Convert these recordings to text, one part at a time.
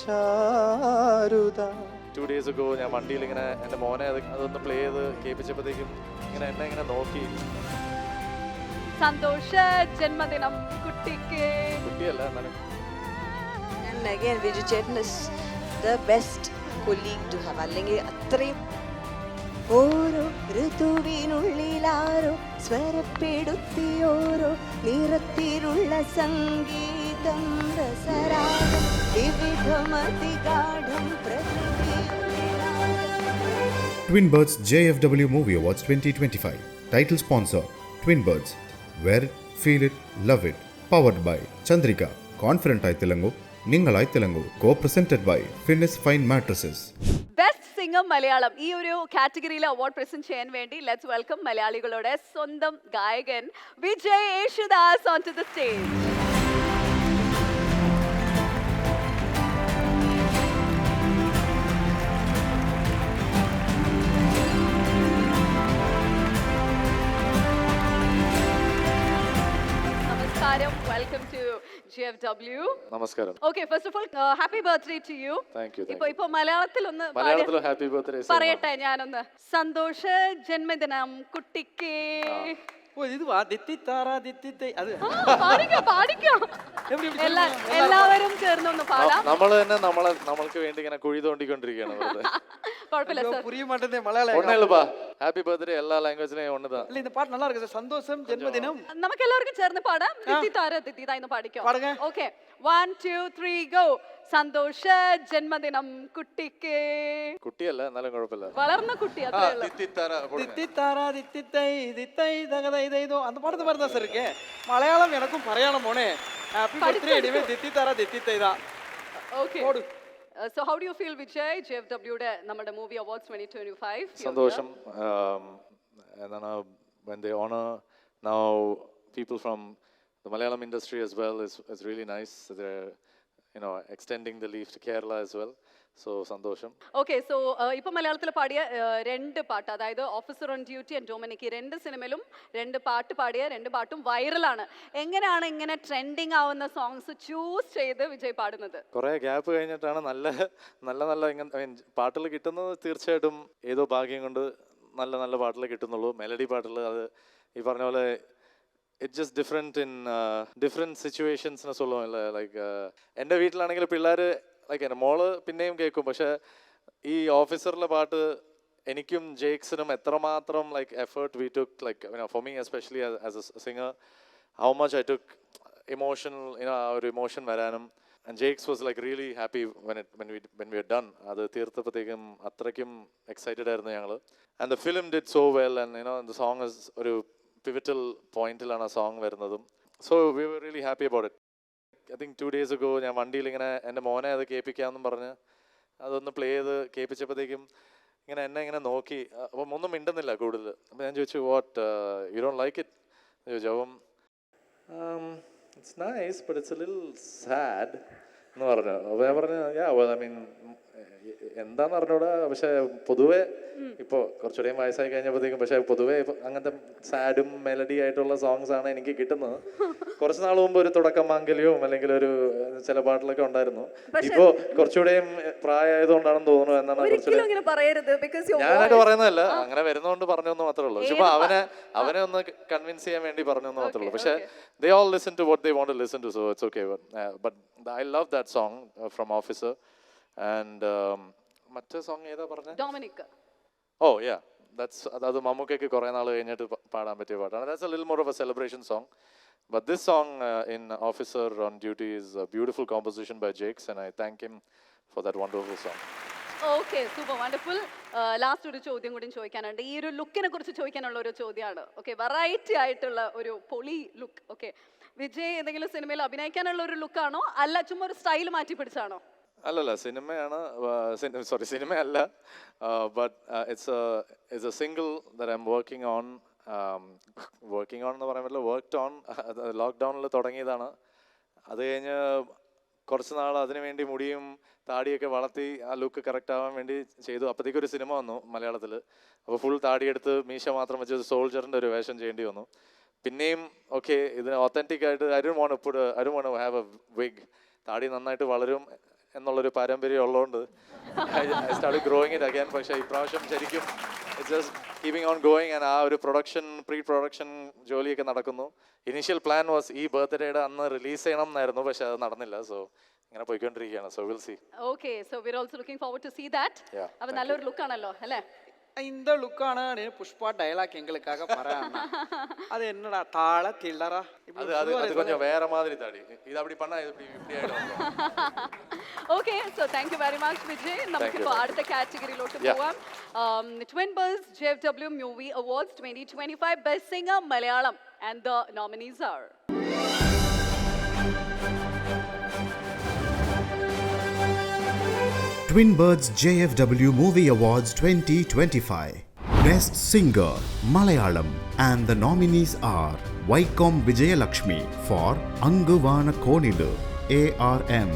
ചാരുത. 2 days ago ഞാൻ വണ്ടിയിൽ ഇങ്ങനെ എൻ്റെ മോനെ അതൊന്ന് പ്ലേ ചെയ്ത് കേൾപ്പിച്ചപ്പോഴത്തേക്കും എന്നെ ഇങ്ങനെ നോക്കി. സന്തോഷ ജന്മദിനം കുട്ടിക്ക്. കുട്ടിയല്ല എന്നാലും. And again, Viju Chetan is the best colleague to have. അല്ലെങ്കിൽ അത്രയും ഓരോ ഋതുവിനുള്ളിലാരോ സ്വരപ്പെടുത്തിയോരോ നിറത്തിലുള്ള സംഗീതം രസരാഗം വിവിധമതിഗാഢം Twin Birds JFW Movie Awards 2025. Title sponsor Twin Birds. Wear it, feel it, love it. Powered by Chandrika. Confident ആയി തിളങ്ങൂ, നിങ്ങളായി തിളങ്ങൂ. Co-presented by Finis Fine Mattresses. Best singer Malayalam ഈ ഒരു കാറ്റഗറിയിൽ award present ചെയ്യാൻ വേണ്ടി ലെറ്റ്സ് വെൽക്കം മലയാളികളുടെ സ്വന്തം ഗായകൻ Vijay Yesudas on to the stage. Welcome to GFW. നമസ്കാരം. Okay, first of all, happy birthday to you. Thank you. ഇപ്പൊ മലയാളത്തിൽ ഹാപ്പി ബർത്ത്ഡേ പറയട്ടെ ഞാനൊന്ന്. സന്തോഷ ജന്മദിനം കുട്ടിക്ക്. ഇത് അത് പാടിക്കോ. എല്ലാവരും ചേർന്നൊന്ന് പാടാം. നമ്മൾ തന്നെ നമ്മൾക്ക് വേണ്ടി ഇങ്ങനെ കുഴി തോണ്ടിക്കൊണ്ടിരിക്കുകയാണ്. കുഴപ്പമില്ല സർ. புரிய மாட்டேதே மலையாளம். ഒന്നേലുപ്പാ ഹാപ്പി ബർത്ത്ഡേ എല്ലാ ലാംഗ്വേജിലെയും ഒന്നതാ. இல்ல இந்த பாட்டு நல்லா இருக்கு சார். சந்தோஷம் ஜென்மதினம். നമുക്ക് എല്ലാവർക്കും ചേർന്ന് പാടാം. തിത്തിത്താ എന്ന് പാടിക്കോ. പാടുங்க. Okay 1 2 3 go. സന്തോഷ ജന്മദിനം കുട്ടിക്ക്. കുട്ടിയല്ല എന്നാലും കുഴപ്പമില്ല. വളർന്ന കുട്ടി അത്രേ ഉള്ളൂ. தித்தித்தாரா அந்த பாட்டு மாதிரி தான் சார் இருக்கு. மலையாளம் எனக்கும் பரையாளம் போனே. ஹாப்பி பர்த்டே எனிவே தித்தித்தாரா தித்தித்தை தான். Okay. So how do you feel Vijay JFW യുടെ നമ്മുടെ movie awards 2025? സന്തോഷം. എന്താണ് when they honor now people from the Malayalam industry as well is really nice. They're extending the leaf to Kerala as well. So സന്തോഷം. Okay, so ഇപ്പൊ മലയാളത്തിൽ പാടിയ രണ്ട് പാട്ട്, അതായത് officer on duty and Dominic, രണ്ട് സിനിമയിലും രണ്ട് പാട്ട് പാടിയ രണ്ട് പാട്ടും വൈറലാണ്. എങ്ങനെയാണ് ഇങ്ങനെ ട്രെൻഡിങ് ആവുന്ന സോങ്സ് ചൂസ് ചെയ്ത് വിജയ് പാടുന്നത്? കുറെ ഗ്യാപ്പ് കഴിഞ്ഞിട്ടാണ് നല്ല പാട്ടുകൾ കിട്ടുന്നത്. തീർച്ചയായിട്ടും ഏതോ ഭാഗ്യം കൊണ്ട് നല്ല നല്ല പാട്ടുകൾ കിട്ടുന്നുള്ളൂ. മെലഡി പാട്ടുകൾ അത് ഈ പറഞ്ഞ പോലെ it just different in different സിറ്റുവേഷൻസിനെ சொல்லுவோம்ல. ലൈക്ക് എൻ്റെ വീട്ടിലാണെങ്കിൽ പിള്ളേർ ലൈക്ക് എൻ്റെ മോള് പിന്നെയും കേൾക്കും. പക്ഷേ ഈ ഓഫീസറിലെ പാട്ട് എനിക്കും ജേക്സിനും എത്രമാത്രം like effort we took, like for me especially as A singer, how much I took emotional ആ ഒരു ഇമോഷൻ വരാനും. And Jakes was like really happy when we are done. അത് തീർത്തപ്പോഴത്തേക്കും അത്രയ്ക്കും എക്സൈറ്റഡ് ആയിരുന്നു ഞങ്ങൾ. And the film did so well and the song is ഒരു pivotal പോയിന്റിലാണ് ആ സോങ് വരുന്നതും. So we were really happy about it. I think 2 days ago ഞാൻ വണ്ടിയിൽ ഇങ്ങനെ എൻ്റെ മോനെ അത് കേൾപ്പിക്കാമെന്നും പറഞ്ഞ് അതൊന്ന് പ്ലേ ചെയ്ത് കേൾപ്പിച്ചപ്പോഴത്തേക്കും എന്നെ ഇങ്ങനെ നോക്കി. അപ്പം ഒന്നും മിണ്ടുന്നില്ല കൂടുതൽ. അപ്പം ഞാൻ ചോദിച്ചു what you don't like it ചോദിച്ചു. അപ്പം it's nice but it's A little sad എന്ന് പറഞ്ഞു. അപ്പോൾ ഞാൻ പറഞ്ഞു ഐ മീൻ എന്താന്ന് അറിഞ്ഞൂടാ, പക്ഷെ പൊതുവെ ഇപ്പോൾ കുറച്ചുകൂടെയും വയസ്സായി കഴിഞ്ഞപ്പോഴത്തേക്കും പക്ഷെ പൊതുവെ അങ്ങനത്തെ സാഡും മെലഡി ആയിട്ടുള്ള സോങ്സ് ആണ് എനിക്ക് കിട്ടുന്നത്. കുറച്ച് നാൾ മുമ്പ് ഒരു തുടക്കം മാംഗല്യവും അല്ലെങ്കിൽ ഒരു ചില പാട്ടിലൊക്കെ ഉണ്ടായിരുന്നു. ഇപ്പോ കുറച്ചുകൂടെയും പ്രായമായതുകൊണ്ടാണെന്ന് തോന്നുന്നു എന്നാണ്. ഞാനൊക്കെ പറയുന്നതല്ല, അങ്ങനെ വരുന്നതുകൊണ്ട് പറഞ്ഞു എന്ന് മാത്രമേ ഉള്ളൂ. ചുമ്മാ അവനെ ഒന്ന് കൺവിൻസ് ചെയ്യാൻ വേണ്ടി പറഞ്ഞു എന്ന് മാത്രമേ ഉള്ളൂ. പക്ഷെ they all listen to what they want to listen to, so it's okay. But I love that song from Officer. And മറ്റേ സോങ് ഏതാ പറഞ്ഞ? ഡൊമിനിക്. Oh yeah, അത് മമ്മൂക്കയ്ക്ക് കുറേ നാൾ കഴിഞ്ഞിട്ട് പാടാൻ പറ്റിയ പാട്ടാണ്. That's a little more of a celebration song. But this song in Officer on Duty is a beautiful composition by Jakes, and I thank him for that wonderful song. Okay, super wonderful. Last ഒരു ചോദ്യം കൂടി ചോദിക്കാനുണ്ട്. ഈ ഒരു ലുക്കിനെ കുറിച്ച് ചോദിക്കാനുള്ള ഒരു ചോദ്യമാണ്. ഓക്കെ, വെറൈറ്റി ആയിട്ടുള്ള ഒരു പൊളി ലുക്ക്. ഓക്കെ, വിജയ് ഏതെങ്കിലും സിനിമയിൽ അഭിനയിക്കാനുള്ള ഒരു ലുക്കാണോ അല്ല ചുമ്മാ ഒരു സ്റ്റൈൽ മാറ്റി പിടിച്ചാണോ? അല്ലല്ല, സിനിമയാണ്. സിനിമയല്ല, but it's a single that I'm working on എന്ന് പറയാൻ പറ്റില്ല, വർക്ക്ഡ് ഓൺ. ലോക്ക്ഡൗണിൽ തുടങ്ങിയതാണ്. അത് കഴിഞ്ഞ് കുറച്ച് നാൾ അതിനു വേണ്ടി മുടിയും താടിയൊക്കെ വളർത്തി ആ ലുക്ക് കറക്റ്റ് ആവാൻ വേണ്ടി ചെയ്തു. അപ്പോഴത്തേക്കും ഒരു സിനിമ വന്നു മലയാളത്തിൽ. അപ്പോൾ ഫുൾ താടിയെടുത്ത് മീശ മാത്രം വെച്ച് സോൾജറിൻ്റെ ഒരു വേഷം ചെയ്യേണ്ടി വന്നു. പിന്നെയും ഓക്കെ ഇതിന് ഒത്തൻറ്റിക് ആയിട്ട് I don't want to have a wig. താടി നന്നായിട്ട് വളരും, എന്നുള്ളൊരു പാരമ്പര്യം ഉള്ളതുകൊണ്ട് I start growing it again. പക്ഷേ ഇപ്രാവശ്യം ശരിക്കും it's just keeping on going and ആ ഒരു പ്രീ പ്രൊഡക്ഷൻ ജോലിയൊക്കെ നടക്കുന്നു. ഇനീഷ്യൽ പ്ലാൻ വാസ് ഈ ബർത്ത്ഡേയുടെ അന്ന് റിലീസ് ചെയ്യണം എന്നായിരുന്നു, പക്ഷെ അത് നടന്നില്ല. സോ ഇങ്ങനെ പോയിക്കൊണ്ടിരിക്കുകയാണ്. So will see. Okay, so we are also looking forward to see that. Yeah, അപ്പോൾ നല്ലൊരു ലുക്ക് ആണല്ലോ അല്ലേ? இந்த லுக்கான புஷ்பா டைலாக் எங்களுக்காக பரானா அது என்னடா தாள தில்லறா அது அது அது கொஞ்சம் வேற மாதிரி தாடி. இது அப்படி பண்ணா இது இப்படி ஆயிடும். Okay, so thank you very much Vijay. നമുക്കിപ്പോൾ അടുത്ത കാറ്റഗറിയിലോട്ട് പോവാം. Twin birds JFW movie awards 2025 best singer Malayalam and the nominees are Twin Birds JFW Movie Awards 2025 Best Singer Malayalam and the nominees are Vaikom Vijayalakshmi for Anguvana Konidu ARM,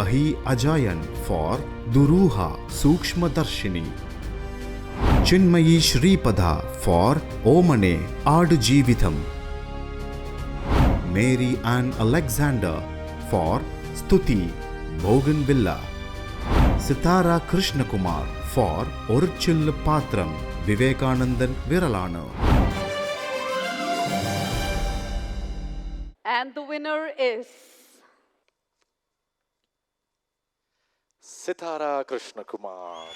Ahi Ajayan for Duruha Sukshma Darshini, Chinmayi Shripada for Omane Aadu Jeevitham, Mary Ann Alexander for Stuti Bougainvillea, Sitara Krishnakumar for Orchil Patram Vivekanandan Viralanu. and the winner is Sithara Krishnakumar.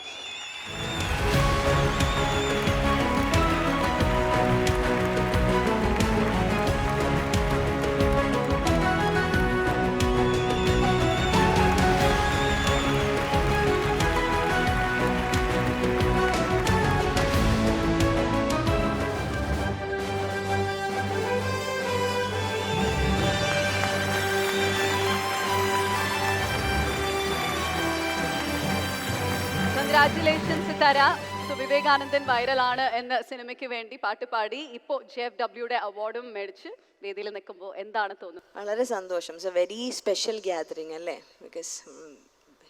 Congratulations Sithara. So Vivekanandan വൈറലാണ് എന്ന സിനിമയ്ക്ക് വേണ്ടി പാട്ട് പാടി ഇപ്പോൾ JFWയുടെ അവാർഡും മേടിച്ച് വേദിയിൽ നിൽക്കുമ്പോൾ എന്താണ് തോന്നുന്നത്? വളരെ സന്തോഷം. It's a very special gathering അല്ലേ? Because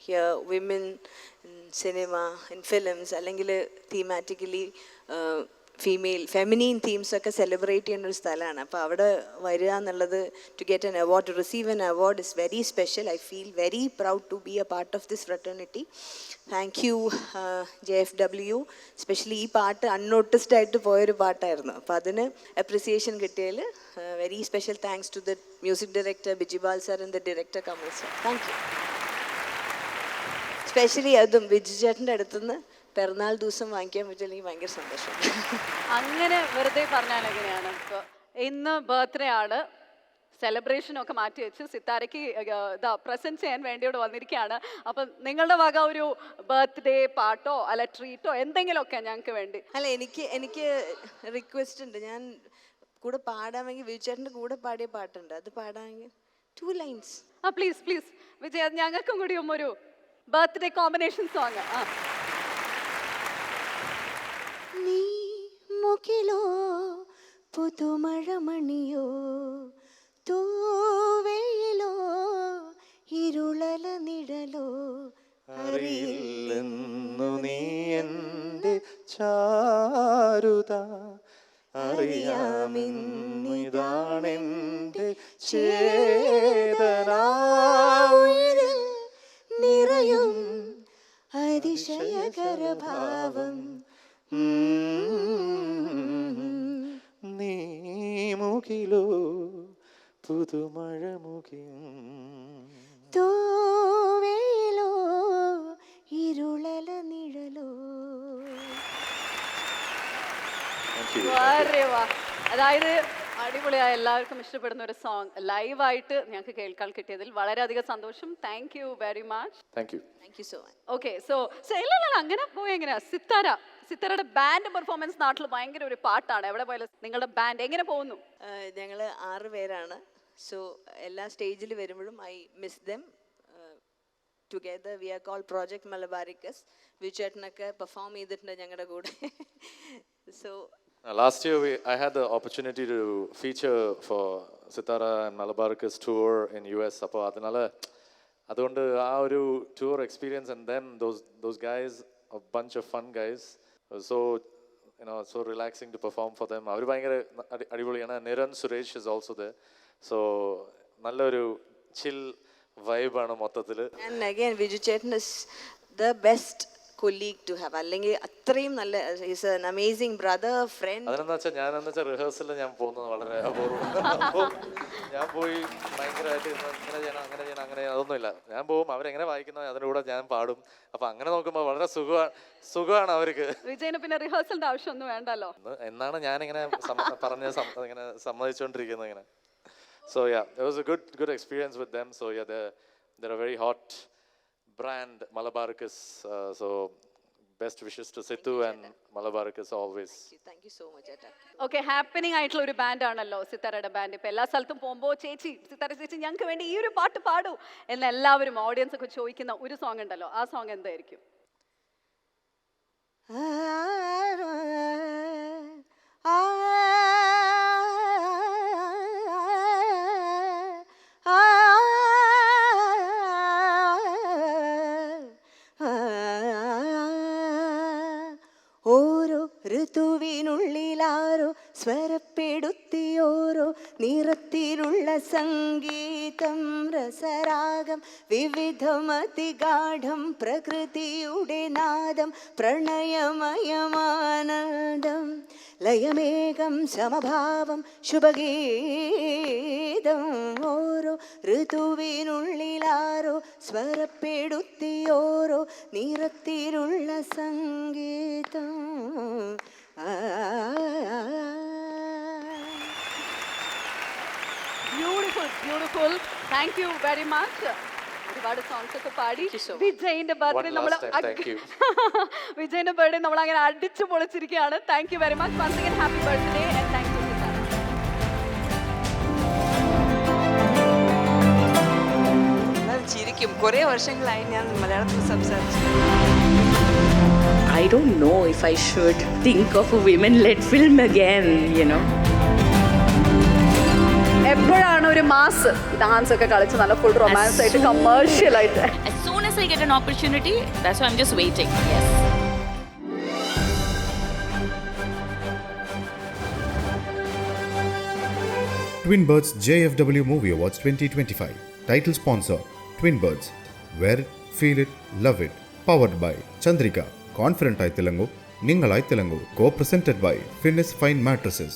here women in cinema in films അല്ലെങ്കിൽ തീമാറ്റിക്കലി ഫെമിനീൻ തീംസ് ഒക്കെ സെലിബ്രേറ്റ് ചെയ്യുന്ന ഒരു സ്ഥലമാണ്. അപ്പോൾ അവിടെ വരിക എന്നുള്ളത് to get an award, to receive an award is very special. I feel very proud to be a part of this fraternity. Thank you JFW. Specially ഈ പാട്ട് അൺനോട്ടിസ്ഡ് ആയിട്ട് പോയൊരു പാട്ടായിരുന്നു. അപ്പോൾ അതിന് അപ്രിസിയേഷൻ കിട്ടിയതിൽ very special thanks to the music director Bijipal sir and the director Kamal sir. Thank you. Specially അതും ബിജു ചേട്ടൻ്റെ അടുത്തുനിന്ന് പിറന്നാൾ ദിവസം വാങ്ങിക്കാൻ പറ്റില്ലെങ്കിൽ ഭയങ്കര സന്തോഷം. അങ്ങനെ വെറുതെ പറഞ്ഞാൽ എങ്ങനെയാണ്? ഇപ്പോൾ ഇന്ന് ബർത്ത്ഡേ ആണ്, സെലിബ്രേഷനൊക്കെ മാറ്റി വെച്ച് സിത്താരയ്ക്ക് ഇതാ പ്രസൻറ്റ് ചെയ്യാൻ വേണ്ടി ഇവിടെ വന്നിരിക്കുകയാണ്. അപ്പം നിങ്ങളുടെ വക ഒരു ബർത്ത്ഡേ പാട്ടോ അല്ല ട്രീറ്റോ എന്തെങ്കിലുമൊക്കെ ഞങ്ങൾക്ക് വേണ്ടി. അല്ല, എനിക്ക് റിക്വസ്റ്റ് ഉണ്ട്. ഞാൻ കൂടെ പാടാമെങ്കിൽ വിജുചേട്ടൻ്റെ കൂടെ പാടിയ പാട്ടുണ്ട്, അത് പാടാമെങ്കിൽ 2 lines. ആ പ്ലീസ് പ്ലീസ് വിജയ്, അത് ഞങ്ങൾക്കും കൂടി ഒരു ബർത്ത്ഡേ കോമ്പിനേഷൻ സോങ്. ആ നീ മുകിലോ പുതുമഴമണിയോ തൂവെയിലോ ഇരുളല നിഴലോ അറിയില്ലെന്നു നീ എൻ്റെ ചാരുത, അറിയാമിന്നിതാണെൻ്റെ ചേതന, നിറയും അതിശയകരഭാവം നീ മുകിലോ പുതുമഴ മുഖി തൂവെയിലോ ഇരുളല നിഴലോ. വാ. അതായത് അടിപൊളിയായ എല്ലാവർക്കും ഇഷ്ടപ്പെടുന്ന ഒരു സോങ് ലൈവായിട്ട് ഞങ്ങൾക്ക് കേൾക്കാൻ കിട്ടിയതിൽ വളരെയധികം സന്തോഷം. Thank you very much. Thank you. Thank you so much. Okay, so ഇല്ല അങ്ങനെ പോയി എങ്ങനെയാ സിത്താരയുടെ ബാൻഡ് പെർഫോമൻസ് നാട്ടിൽ ഭയങ്കര ഒരു പാട്ടാണ്. എവിടെ പോയാലും നിങ്ങളുടെ ബാൻഡ് എങ്ങനെ പോകുന്നു? ഞങ്ങൾ 6 പേരാണ്. സോ എല്ലാ സ്റ്റേജിൽ വരുമ്പോഴും I miss them. Together we are called project Malabaricus. വിജുചേട്ടനൊക്കെ പെർഫോം ചെയ്തിട്ടുണ്ട് ഞങ്ങളുടെ കൂടെ. So Last year I had the opportunity to feature for Sitara and Malabarik's tour in US. അപ്പോൾ അതുകൊണ്ട് ആ ഒരു tour experience and then those guys, a bunch of fun guys, so so relaxing to perform for them. അവർ ഭയങ്കര അടിപൊളിയാണ്. നിരൻ Suresh is also there. So നല്ലൊരു chill വൈബാണ് മൊത്തത്തിൽ. And again, Viju Chetan is the best colleague to have. അല്ലെങ്കിൽ അത്രയും നല്ല, is an amazing brother, friend. അതിനെന്താ വെച്ചാൽ ഞാനെന്ന് വെച്ചാൽ റിഹേഴ്സലിൽ ഞാൻ പോകുന്നത് വളരെ അപൂർവം. അപ്പോൾ ഞാൻ പോയി ഭയങ്കരമായിട്ട് ഇങ്ങനെ ചെയ്യണം അങ്ങനെ ചെയ്യണം അങ്ങനെ അതൊന്നുമില്ല. ഞാൻ പോകും, അവരെങ്ങനെ വായിക്കുന്നോ അതിൻ്റെ കൂടെ ഞാൻ പാടും. അപ്പം അങ്ങനെ നോക്കുമ്പോൾ വളരെ സുഖമാണ് അവർക്ക്. വിജയന് പിന്നെ റിഹേഴ്സലിന്റെ ആവശ്യമൊന്നും വേണ്ടല്ലോ എന്നാണ് ഞാനിങ്ങനെ ഇങ്ങനെ സമ്മതിച്ചുകൊണ്ടിരിക്കുന്നത് ഇങ്ങനെ. So yeah, it was a good experience with them. So yeah, they're a very hot brand, Malabaricus. So best wishes to Sithu and Malabaricus always. Thank you so much, Atta. Okay, happening ആയിട്ടുള്ള ഒരു ബാൻഡാണല്ലോ സിത്താരയുടെ band. ഇപ്പൊ എല്ലാ സ്ഥലത്തും പോകുമ്പോൾ സിത്താര ചേച്ചി ഞങ്ങൾക്ക് വേണ്ടി ഈ ഒരു പാട്ട് പാടൂ എന്ന് എല്ലാവരും ഓഡിയൻസ് ഒക്കെ ചോദിക്കുന്ന ഒരു സോങ് ഉണ്ടല്ലോ, ആ സോങ് എന്തായിരിക്കും? ഓരോ ഋതുവിനുള്ളിലാരോ സ്വരപ്പെടുത്തിയോരോ നിറത്തിലുള്ള സംഗീതം, രസരാഗം വിവിധമതിഗാഠം, പ്രകൃതിയുടെ നാദം പ്രണയമയമാനന്ദം, ലയമേകം സമഭാവം ശുഭഗീതം. ഓരോ ഋതുവിനുള്ളിലാരോ സ്വരപ്പെടുത്തിയോരോ നിറത്തിലുള്ള സംഗീതം. Beautiful. Thank you very much. ഒരുപാട് സോങ്സ് ഒക്കെ പാടി വിജയിന്റെ ബർത്ത്ഡേ നമ്മൾ വിജയിന്റെ ബർത്ത്ഡേ നമ്മൾ അങ്ങനെ അടിച്ചു പൊളിച്ചിരിക്കുകയാണ്. Thank you very much. Once again happy birthday and thank you. ചിരിക്കും. കുറേ വർഷങ്ങളായി ഞാൻ മലയാളത്തിൽ സംസാരിച്ചു. I don't know if I should think of a women-led film again, you know. എപ്പോഴാണ് ഒരു മാസ് ഡാൻസ് ഒക്കെ കളിച്ച് നല്ല ഫുൾ റൊമാൻസ് ആയിട്ട് കമേഴ്ഷ്യൽ ആയിട്ട്? As soon as I get an opportunity, that's why I'm just waiting. Yes. Twin Birds JFW Movie Awards 2025. Title sponsor Twin Birds. Wear it, feel it, love it. Powered by Chandrika. Confident ay Telangu, Ningalai Telangu. Co-presented by Finis Fine Mattresses.